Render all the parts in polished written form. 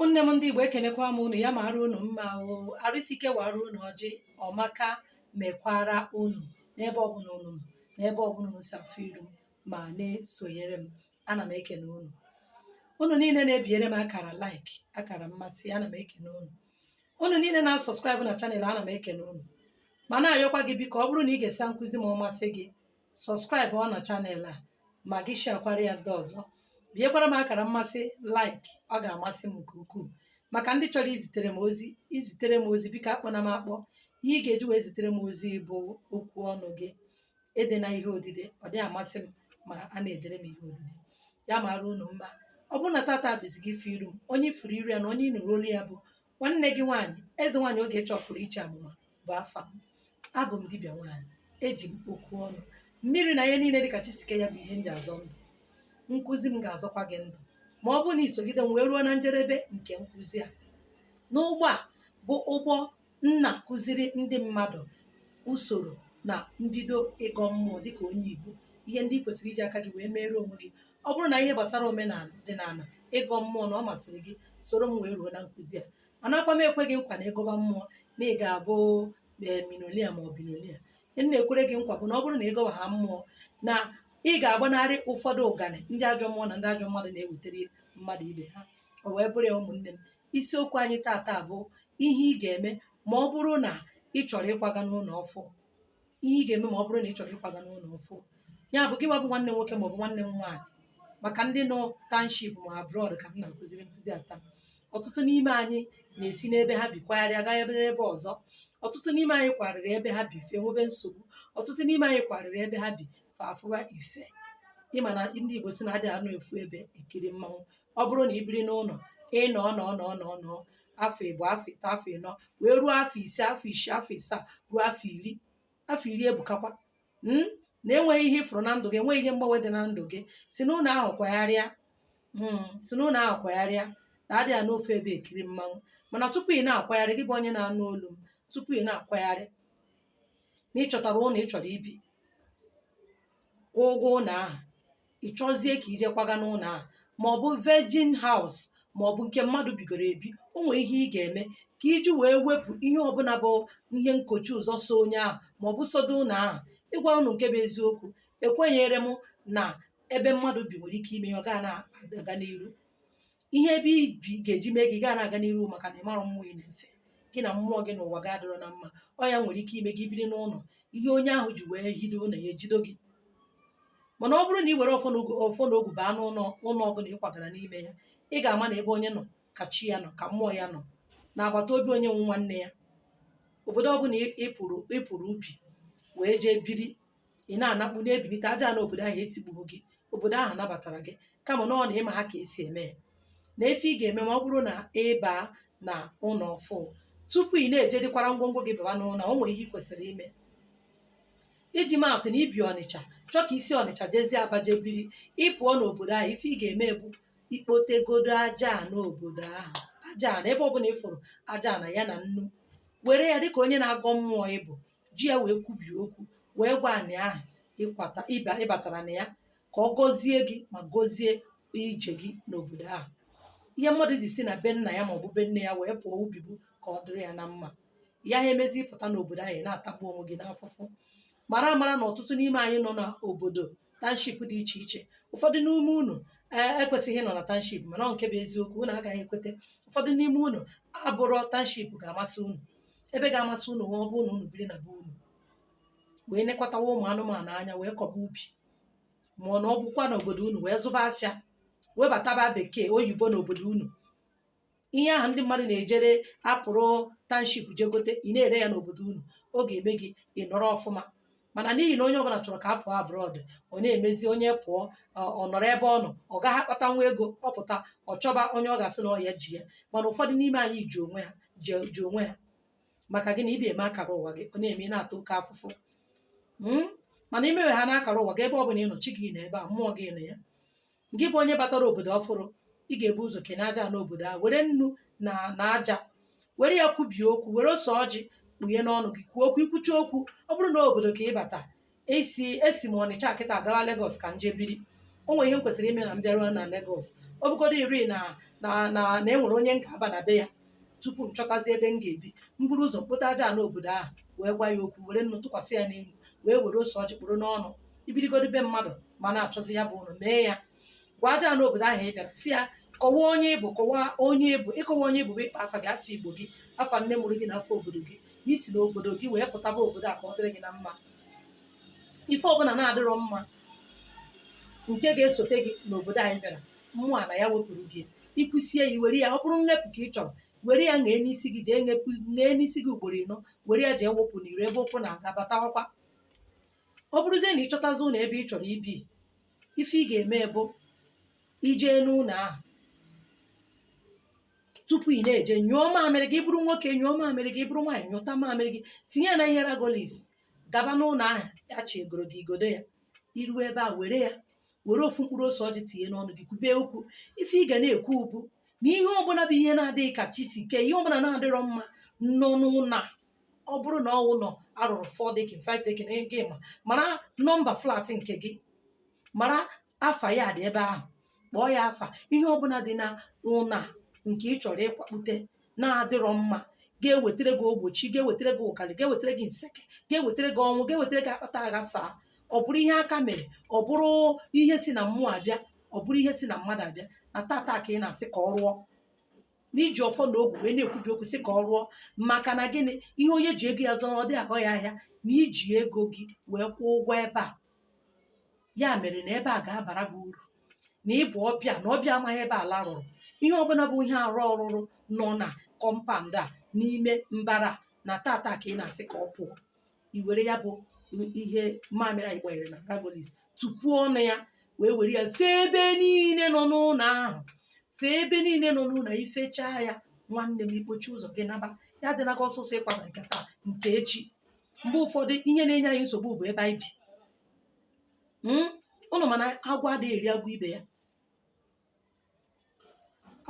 ụmụnne m ndị Igbo ekenekwa m unu, ya mara unu mma o, arụsike wara unu ọjị ọmaka mekwara unu n'ebe ọbụla unu nọ, n'ebe ọbụla unu si afụ iru m ma na-esonyere m. Ana m ekene unu niile na-ebinyere m akara like, akara mmasị. Ana m ekene unu niile na-asọskraịbụ na chanel. Ana m ekene unu ma na-ayọkwa gị, biko ọ bụrụ na ị ga-esa nkụzi ma ọ masị gị, sọskraịbụ ọ na chanel a ma gị shakwara ya ndị ọzọ, binyekwara m akara mmasị like. Ọ ga-amasị m nke ukwuu. Maka ndị chọrọ izitere m ozi, biko akpọna m akpọ. Ihe ị ga-eji wee zitere m ozi bụ okwu ọnụ gị, ede na ihe odide. Ọ dị amasị m ma a na-edere m ihe odide. Ya mara unu mma. Ọ bụrụ na tata bụzi gị ife iru m, onye ifuru iru ya na onye ịnụrụ olu ya bụ nwanne gị nwaanyị, eze nwaanyị oge chọpụrụ iche amụma bụ afa m. Abụ m dibịa nwaanyị, eji m okwu ọnụ, mmiri na ihe niile dịka Chisike ya bụ ihe m ji azọ ndụ. Nkụzi m ga-azọkwa gị ndụ ma ọ bụrụ na isogide m wee ruo na njedebe nke nkụzi a. N'ụgbọ a bụ ụgbọ nna kụziri ndị mmadụ usoro na mbido ịgọ mmụọ dịka onye Igbo, ihe ndị kwesịrị iji aka gị wee mere onwe gị. Ọ bụrụ na ihe gbasara omenala ọdịnala ịgọ mmụọ na ọ masịrị gị, soro m wee ruo na nkụzi a. Anakwa m ekwe gị nkwa na ịgọba mmụọ na ị ga-abụ minolia ma ọ binolia. Ihe na-ekwere gị nkwa bụ na ọ bụrụ na ịgọba ha mmụọ, na ị ga-agbanarị ụfọdụ ụganị ndị ajọ mmụọ na ndị ajọ mmadụ na-ewetara mmadụ ibe ha. O wee bụrụ ya, ụmụnne m, isiokwu anyị tata bụ ihe ị ga-eme ma ọ bụrụ na ị chọrọ ịkwaga n'ụlọ ọfụ. Ihe ị ga-eme ma ọ bụrụ na ị chọrọ ịkwaga n'ụlọ ọfụ, ya bụ gị bụ nwanne m nwoke maọbụ nwanne m nwaanyị. Maka ndị nọ township ma abroad ka m na-akụziri nkụzi a taa. Ọtụtụ n'ime anyị na-esi n'ebe ha bi kwagharịa gaa ebe ọzọ. Ọtụtụ n'ime anyị kwarịrị ebe ha bi fe nwebe nsogbu. Ọtụtụ n'ime anyị kwarịrị ebe ha bi fa afụwa ife. Ịma na ndị Igbo si na-adị anụ efu ebe ekiri mmanwụ. Ọ bụrụ na ị biri n'ụlọ ịnọ afọ ịbụ, afọ ịtọ, afọ ịnọ wee ruo afọ ise, afọ isii, afọ isaa ruo afọ iri. Afọ iri ebukakwa na enweghị ihe ịfụrụ na ndụ gị, enweghị ihe mgbanwe dị na ndụ gị. Si n'ụlọ ahụ kwagharịa, na-adị ya n'ofe ebe ekiri mmanwụ. Mana tupu ị na-akwagharị, gị bụ onye na-anụ olu m, tupu ị na-akwagharị na ị chọtara ụlọ ị chọrọ ibi, kwụ ụgwọ ụlọ ahụ, ị chọzie ka ije kwaga n'ụlọ ahụ, ma ọ bụ virgin house ma ọ bụ nke mmadụ bigoro ebi. O nwere ihe ị ga-eme ka iji wee wepụ ihe ọbụla bụ ihe nkochi ụzọ so onye ahụ ma ọ bụ sodo ụlọ ahụ. Ịgwa unu nke bụ eziokwu, ekwenyere m na ebe mmadụ bi nwere ike ime ya ọ gaa na-aga n'iru. Ihe ebe ibi ga-eji mee gị gaa na-aga n'iru maka na ị mara mmụọ ị na-efe. Gị na mmụọ gị n'ụwa ga-adịrọ na mma. Ọ ya nwere ike ime gị biri n'ụlọ, ihe onye ahụ ji wee hido ụlọ ya ejido gị. Mana ọ bụrụ na ị were ọfọ na ogwu baa n'ụlọ ọbụla ị kwagara n'ime ya, ị ga-ama na ebe onye nọ ka chi ya nọ, ka mmụọ ya nọ, na agbata obi onye nwe nwanne ya. Obodo ọbụla ị pụrụ ubi wee jee biri, ị na-anakpu na-ebilite aja na obodo ahụ etigbughị gị. Obodo ahụ nabatara gị, kama na ọ na ịma ha ka esi eme ya. Na efe ị ga-eme ma ọ bụrụ na ị baa na ụlọ ọfụ, tupu ị na-ejedikwara ngwongwo gị baba n'ụlọ, o nwere ihe ị kwesịrị ime. Iji maatụ na ibi Ọnịcha, chọọ ka isi Ọnịcha jezie Aba jee biri. Ị pụọ n'obodo ahụ, ife ị ga-eme bụ ikpotegodo aja n'obodo ahụ, aja na ebe ọbụla ị fụrụ aja na ya na nnu, were ya dịka onye na-agọ mmụọ ịbụ, ji ya wee kwubie okwu, wee gwa anị ahụ ịbatara na ya ka ọ gọzie gị ma gọzie ije gị n'obodo ahụ. Ihe mmadụ ji si na be nna ya maọbụ be nne ya wee pụọ ubibu ka ọ dịrị ya na mma. Ya ha emezi ịpụta n'obodo ahụ na-atakpu onwe gị n'afụfụ. Mara na ọtụtụ n'ime anyị nọ n'obodo township dị iche iche. Ụfọdụ n'ime unu ekwesịghị ịnọ na township, mana ọ nke bụ eziokwu, unu agaghị ekwete. Ụfọdụ n'ime unu abụrọ township ga-amasị unu. Ebe ga-amasị unu nwe ọ bụrụ na unu biri na be unu, wee nekwatawa ụmụ anụmanụ anya, wee kọba ubi. Ma ọ na ọ bụkwa n'obodo unu wee zụba afịa, webataba bekee oyibo n'obodo unu. Ihe ahụ ndị mmadụ na-ejere apụrụ township jegote, ị na-ere ya n'obodo unu. Ọ ga-eme gị ị nọrọ ọfụma. Mana n'ihi na onye ọbụla chọrọ ka a pụọ abroad, ọ na-emezi onye pụọ ọ nọrọ ebe ọ nọ, ọ gaghị akpata nwa ego, ọ pụta ọ chọba onye ọ ga-asị na ọ ya ji ya. Mana ụfọdụ n'ime anyị ji onwe ha. Maka gị na ị na-eme akara ụwa gị, ọ na-eme na-ata oke afụfụ. Mana imewe ha na-akara ụwa gị, ebe ọ bụla ị nọ, chi gị nọ ebe a, mmụọ gị nọ ya. Gị bụ onye batara obodo ọfụrụ, ị ga-ebu ụzọ kene aja n'obodo ahụ, were nnu na aja, were ya kwubie okwu, were ose ọjị kpughe n'ọnụ gị, kwuo okwu. Ikwuchi okwu, ọ bụrụ na obodo ka ịbata, esi m Ọnịcha kịta agawa Legọs ka nje biri, o nwere ihe m kwesịrị ime na m bịaruo na Lagos, ọ bụgodo iri na enwere onye m ga-aba na be ya tupu m chọtazie ebe m ga-ebi, m buru ụzọ mkpụta aja n'obodo ahụ wee gwa ya okwu, were nnu tụkwasị ya n'elu, wee were ose ọjị kpụrụ n'ọnụ, ibirigodo be mmadụ ma na-achọzi ya bụ ụlọ mee ya. Gwa aja n'obodo ahụ ị bịara si ya kọwaa onye ịbụ, kọwaa onye ịbụ. Ịkọwa onye ịbụ bụ ịkpa afa gị, afọ Igbo gị, afa nne mụrụ gị na afọ obodo gị, na isi n'obodo gị wee pụtaba obodo a ka ọ dịrị gị na mma. Ife ọbụla na-adịrọ mma nke ga-esote gị n'obodo anyị bịara, mmụọ a na ya wepụrụ gị, ikwụsie ya were ya, ọ bụrụ nnepụ ka ị chọrọ, were ya ṅee n'isi gị, jee ṅee n'isi gị ugboro ịnọ, were ya jee wepụ n'iro ebe ụkwụ na-aga batakwa. Ọ bụrụzie na ị chọtazi ụlọ ebe ị chọrọ ibi, ife ị ga-eme bụ ijee n'ụlọ ahụ, tupu ị na-eje nyụọ mamịrị gị, bụrụ nwoke nyụọ mamịrị gị, bụrụ nwaanyị nyụta mamịrị gị, tinye ya na ihe ragolis, gaba n'ụlọ ahụ ya chi egoro gị igodo ya. Iruo ebe a, were ya, were ofu mkpụrụ ose ọjị tinye n'ọnụ gị, kwube okwu. Ife ị ga na-ekwu bụ na ihe ọbụla bụ ihe na-adịghị ka chi si kee, ihe ọbụla na-adịrọ mma nọ n'ụlọ, ọ bụrụ na ọ ụlọ arụrụ 4 dekin 5 dekin gị mara nọmba flat nke gị, mara afa ya dị ebe ahụ, kpọọ ya afa. Ihe ọbụla dị na ụlọ nke ị chọrọ ịkwakpute na-adịrọ mma ga-ewetara gị ogbochi, ga-ewetara gị ụkalị, ga-ewetara gị nseke, ga-ewetara gị ọnwụ, ga-ewetara gị akpata aghasaa. Ọ bụrụ ihe aka mere, ọ bụrụ ihe si na mmụọ abịa, ọ bụrụ ihe si na mmadụ abịa, na tata ka ị na-asị ka ọ rụọ, n'iji ọfọ na ogwu wee na-ekwubi okwu sị ka ọ rụọ. Maka na gịnị? Ihe onye ji ego ya zụọ, ọ dị aghọ ya ahịa, na iji ego gị wee kwụọ ụgwọ ebe a. Ya mere na ebe a ga-abara gị uru, na ịbụ ọbịa na ọbịa amaghị ebe ala rụrụ. Ihe ọbụla bụ ihe arụ ọrụrụ nọ na kọmpand a n'ime mbara, na tata ka ị na-asị ka ọ pụọ. I were ya bụ ihe mamịrị anyị gbanyere na ragolis, tupuo ọnụ ya, wee were ya fee ebe niile nọ n'ụlọ ahụ, fee ebe niile nọ n'ụlọ. Ifechaa ya, nwanne m, ikpochi ụzọ gị naba. Ya dị naga ọsọsọ ịkwaba nke taa nke echi. Mgbe ụfọdụ ihe na-enye anyị nsogbu bụ ebe anyị bi. Ụnụ mana agwọ adịghị eri agwọ ibe ya.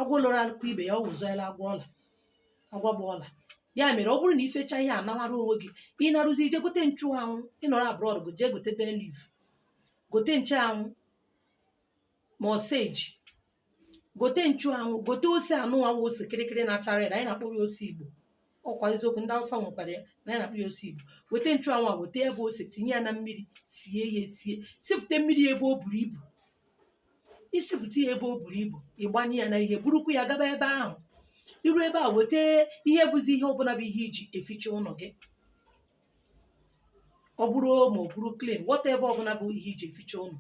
Agwọ lụrụ akụ ibe ya, ọ wụzọela agwọ ọla, agwọ bụ ọla. Ya mere ọ bụrụ na ifecha ihe anawara onwe gị, ị narụzi ije gote nchụanwụ, ịnọrọ abroad go jee gote bay leaf, gote nchụanwụ ma oseji, gote nchụanwụ, gote ose anụnwa ose kịrịkịrị na-acha red, anyị na-akpọ ya ose Igbo. Ọkwa eziokwu, ndị Hausa nwekwara ya, na anyị na-akpọ ya ose Igbo. Wete nchụanwụ a, wete ebe ose, tinye ya na mmiri, sie ya esie, sipụta mmiri ebe o buru ibu. Isipụta ya ebe o buru ibu, ịgbanye ya na ihe, burukwu ya gaba ebe ahụ. Iru ebe a, weta ihe bụzi ihe ọbụla bụ ihe iji eficha ụlọ gị, ọ bụrụ ma ọ bụrụ clean, whatever ọbụla bụ ihe iji eficha ụlọ.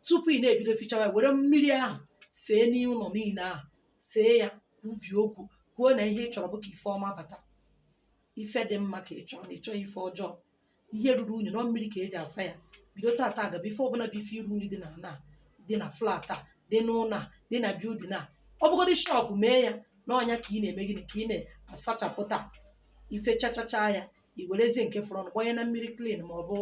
Tupu ị na-ebido fichawa, were mmiri ahụ fee n'ụlọ niile ahụ, fee ya, ubi okwu, kwuo na ihe ị chọrọ bụ ka ife ọma bata, ife dị mma ka ị chọrọ, na ị chọghị ife ọjọọ. Ihe ruru unyi nọ mmiri ka eji asa ya. Bido tata gaba ife ọbụla bụ ife iru unyi dị na ana, dị na flat a, dị n'ụlọ a, dị na bildin a, ọ bụgodị shọpụ, mee ya n'ọnya ka ị na-eme gịnị, ka ị na-asachapụta. Ife chachacha ya, i werezie nke fọrọ ọnụ gbanye na mmiri clean, ma ọ bụ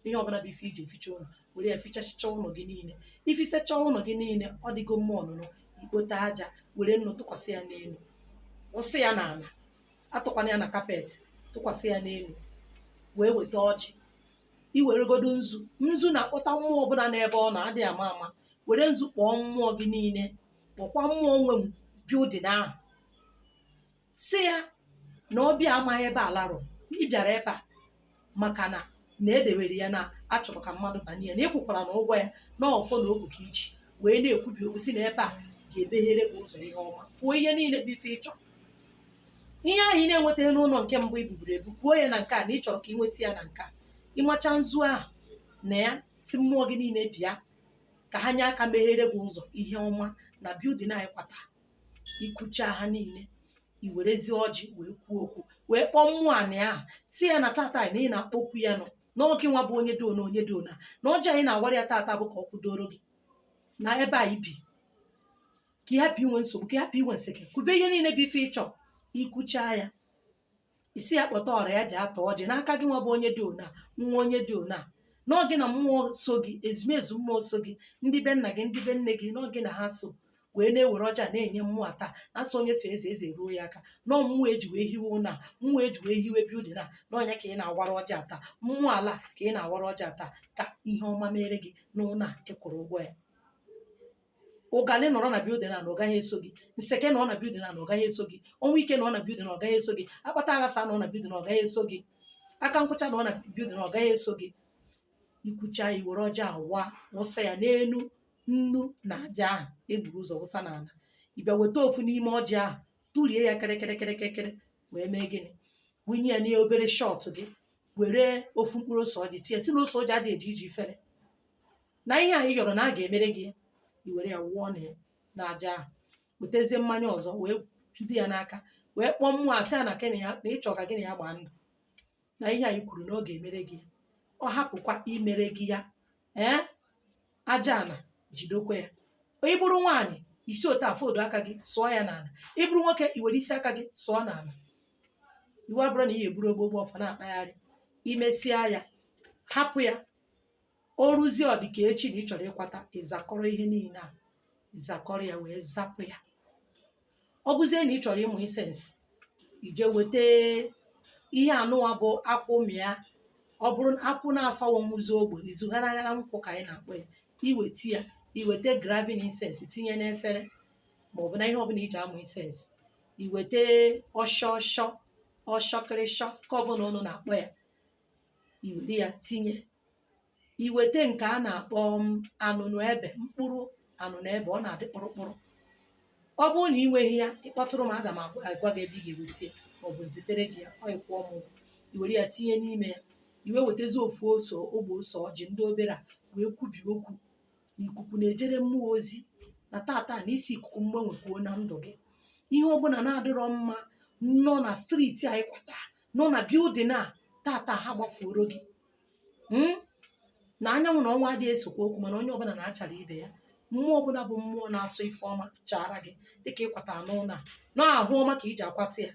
ihe ọbụla bụ ife iji eficha ụlọ, were ya fichachicha ụlọ gị niile. Ifisacha ụlọ gị niile, ọ dịgo mma ọnụnụ, ikpote aja, were nnu tụkwasị ya n'elu, wụsị ya n'ala, atụkwana ya na kapet, tụkwasị ya n'elu, wee weta ọjị. I weregodo nzu na-akpọta mmụọ ọbụla n'ebe ọ na-adịghị ama ama. Were nzu kpọọ mmụọ gị niile, kpọkwa mmụọ nwe bildin ahụ, si ya na ọbịa amaghị ebe ala rụrụ, ị bịara ebe a maka na edewere ya, na achọrọ ka mmadụ banye ya, na ịkwụkwara na ụgwọ ya, na ọfọ na ogu ka iji wee na-ekwubi okwu si na ebe a ga-emeghere gị ụzọ ihe ọma. Kwuo ihe niile bụ ife ịchọ. Ihe ahụ ị na-enwetaghị n'ụlọ nke mbụ i buburu ebu, kwuo ya na nke a, na ị chọrọ ka ị nweta ya na nke a. Ịmacha nzu ahụ na ya, si mmụọ gị niile bịa ka ha nye aka meghere gị ụzọ ihe ọma na bildin anyị kwata. Ikucha ha niile, i werezie ọjị wee kwuo okwu, wee kpọọ mmụọ anị ahụ, si ya na tata na ị na-akpọkwu ya nọ n'oge nwa bụ onye dị ona, onye dị ona, na ọjị anyị na-awara ya tata bụ ka ọ kwudoro gị na ebe anyị bi, ka ị hapụ inwe nsogbu, ka ị hapụ inwe nseke. Kwube ihe niile bụ ife ịchọ. Ikwucha ya, isi ya kpọta ọra ya bịa tọọ ọjị n'aka gị nwa bụ onye dị ona, nwa onye dị ona, n'oge na mmụọ so gị, ezumezu mmụọ so gị, ndị be nna gị, ndị be nne gị, n'oge na ha so, wee na-ewere ọjị a na-enye mmụọ taa, na-asọ onye fee eze ruo ya aka. Nọọ mmụọ eji wee hiwe ụlọ, mmụọ eji wee hiwe bildin a, n'ọnya ka ị na-awara ọjị ata, mmụọ ala ka ị na-awara ọjị ata, ka ihe ọma mere gị n'ụlọ a ịkwụrụ ụgwọ ya. ụgalị nọrọ na bildin na ọ gaghị eso gị, nseke nọ na bildin na ọ gaghị eso gị, ọnwa ike nọ na bildin na ọ gaghị eso gị, akpata aghasa nọ na bildin na ọ gaghị eso gị, aka nkwụcha nọ na bildin na ọ gaghị eso gị. Ikwucha i were ọjị awa wụsa ya n'elu nnu na aja ahụ eburu ụzọ wụsa n'ala. Ị bịa weta ofu n'ime ọjị ahụ tụrie ya kịrịkịrịkịrịkịrị wee mee gịnị, wunye ya n'obere shọt gị, were ofu mkpụrụ ose ọjị tinye, si na ose ọjị adị eji iji fere na ihe anyị yọrọ na a ga-emere gị ya. I were ya wụọ na aja ahụ, wetezie mmanya ọzọ wee jide ya n'aka, wee kpọọ mmụọ asị ya na ịchọ ka gịnị ya gbaa ndụ na ihe anyị kwuru na ọ ga-emere gị ya. Ọ hapụkwa imere gị ya, aja ana jidokwa ya. Ị bụrụ nwaanyị isi otu a fodu aka gị sụọ ya n'ala, ị bụrụ nwoke i were isi aka gị sụọ n'ala. Iwu abụrụ na ị ga-eburu ogbogbo ọfọ na-akpagharị. Imesịa ya hapụ ya, o ruzie ọ dịka echi na ị chọrọ ịkwata, ịzakọrọ ihe niile a, ịzakọrọ ya wee zapụ ya. Ọ bụzie na ị chọrọ ịmụ isensị, ije weta ihe anụwa bụ akwụ mịa, ọ bụrụ akwụ na-afawo nwụzi ogbe izugharagara nkwụ ka anyị na-akpọ ya, iweta ya, iweta gravin isensị tinye n'efere maọbụ na ihe ọbụla iji amụ isensị, iweta ọshọkịrịshọ ka ọbụla ụnụ na-akpọ ya, iwere ya tinye, iweta nke a na-akpọ anụnụ ebe, mkpụrụ anụnụ ebe, ọ na-adị kpụrụkpụrụ. Ọ bụrụ na ị nweghị ya, ịkpọtụrụ m, aga m agwa gị ebe ị ga-eweta ya maọbụ zitere gị ya, ọ ịkwụọ m ụgwọ. Iwere ya tinye n'ime ya, iwe wetezi ofu ogbe ose ọjị ndị obere a wee kwubi okwu na ikuku na-ejere mmụọ ozi na tata na isi ikuku mgbanwe kwuo na ndụ gị. Ihe ọbụla na-adịrọ mma nọ na striti anyị kwata, nọ na bildin a tata ha gbafuoro gị. Na anyanwụ na ọnwa adịghị esokwa okwu, mana onye ọbụla na-achara ibe ya. Mmụọ ọbụla bụ mmụọ na-asọ ife ọma chara gị dịka ịkwata n'ụlọ a, na ahụ ọma ka iji akwata ya.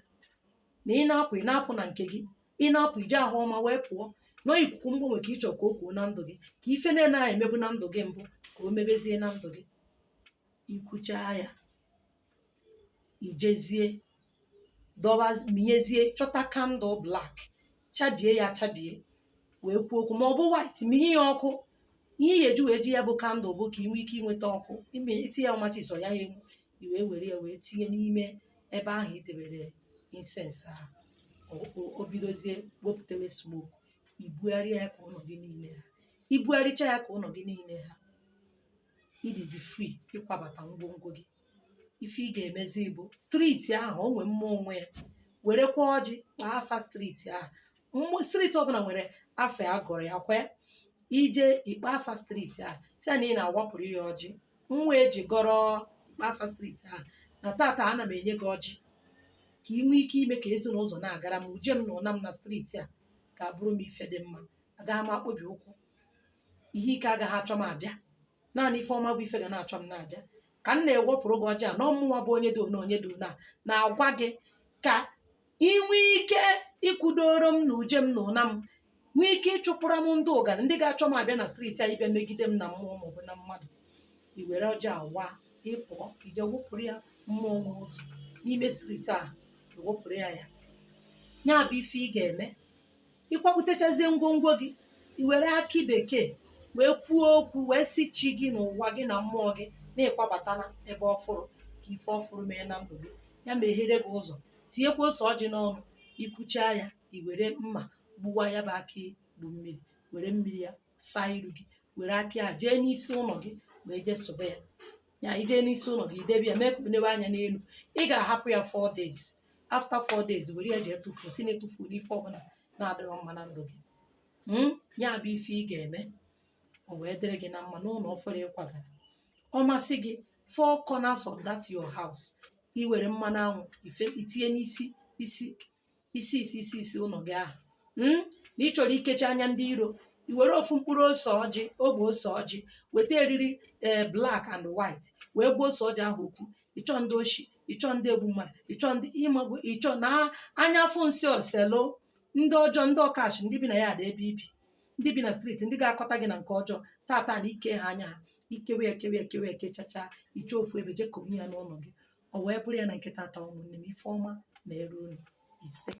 Na ị na-apụ na nke gị, ị na-apụ ije ahụ ọma wee pụọ. Nọọ ikuku mgbanwe ka ị chọrọ ka o kwuo na ndụ gị, ka ife na-ene a emebu na ndụ gị mbụ ka o mebezie na ndụ gị. Ikwuchaa ya, ijezie minyezie, chọta kandụl blak, chabie ya achabie wee kwuo okwu, ma ọ bụ white, minye ya ọkụ. Ihe ị ga-eji wee ji ya bụ kandụl bụ ka ị nwee ike ịnweta ọkụ, itinye ya ọmachis ọ ya enwu, i wee were ya wee tinye n'ime ebe ahụ i debere insensị ahụ. O bidozie wepụtawe smoke, ibugharịa ya ka ụlọ gị niile ha. Ibugharịcha ya ka ụlọ gị niile ha, ịdịzi free ịkwabata ngwongwo gị. Ife ị ga-emezi bụ striti ahụ o nwee mmụọ onwe ya, werekwa ọjị kpaa afa striti ahụ. Striti ọbụla nwere afa a gọrọ ya kwa, ije ikpe afa striti ahụ si na ị na-awapụrụ ya ọjị. Nwa eji gọrọ ikpe afa striti ahụ na tata ana m enye gị ọjị ka ị nwee ike ime ka ezinụzọ na-agara m, uje m na ụna m na striti a ga-abụrụ m ife dị mma, agaghị m akpọbi ụkwụ, ihe ike agaghị achọ m abịa, naanị ife ọma bụ ife ga na-achọ m na-abịa. Ka m na-ewepụrụ gị ọjị a na ọmụnwa bụ onye dị one onye dị one na-agwa gị ka ị nwee ike ịkwụdoro m na uje m na ụna m, nwee ike ịchụpụrụ m ndị ụgarị ndị ga-achọ m abịa na striti anyị bịa megide m na mmụọ maọbụ na mmadụ. I were ọjị awa, ịpụọ ije wepụrụ ya mmụọ nwe ụzọ n'ime striti a, ewepụrụ ya ya bụ ife ị ga-eme. Ịkwapụtachazie ngwongwo gị, i were akị bekee wee kwuo okwu wee si chi gị na ụwa gị na mmụọ gị na-ịkwabata na ebe ọfụrụ ka ife ọfụrụ mee na ndụ gị, ya meghere gị ụzọ. Tinyekwa ose ọjị n'ọnụ, ikwuchaa ya, i were mma gbuwa ya bụ akị bụ mmiri, were mmiri ya saa iru gị, were akị a jee n'isi ụlọ gị wee jee sobe ya. Ya ijee n'isi ụlọ gị idebe ya, mee ka o newe anya n'elu. Ị ga-ahapụ ya 4 days. After 4 days, were ya jee tụfuo, si na-etufuo n'ife ọbụla na-adịrọ mma na ndụ gị. Ya bụ ife ị ga-eme, o wee dịrị gị na mma n'ụlọ ọfụrụ ịkwagara. Ọ masị gị 4 corners of that your house, i were mmanụ anwụ itinye n'isi ụlọ gị ahụ. Na ị chọrọ ikechi anya ndị iro, i were ofu mkpụrụ ose ọjị, ogbe ose ọjị, weta eriri black and white wee gbuo ose ọjị ahụ okwu. Ịchọ ndị oshi, ịchọ ndị egbu mmadụ, ịchọ ndị ịmagbu, ịchọ na anya afụ nsị oselo, ndị ọjọọ, ndị ọkachi, ndị bi na ya ada ebe ibi, ndị bi na striti, ndị ga-akọta gị na nke ọjọọ tata na ike ha anya ha, ikewe ekechacha, iche ofu ebe jee konye ya n'ụlọ gị. O wee bụrụ ya na nkịta ata ụmụnne m, ife ọma ma eru unu ise.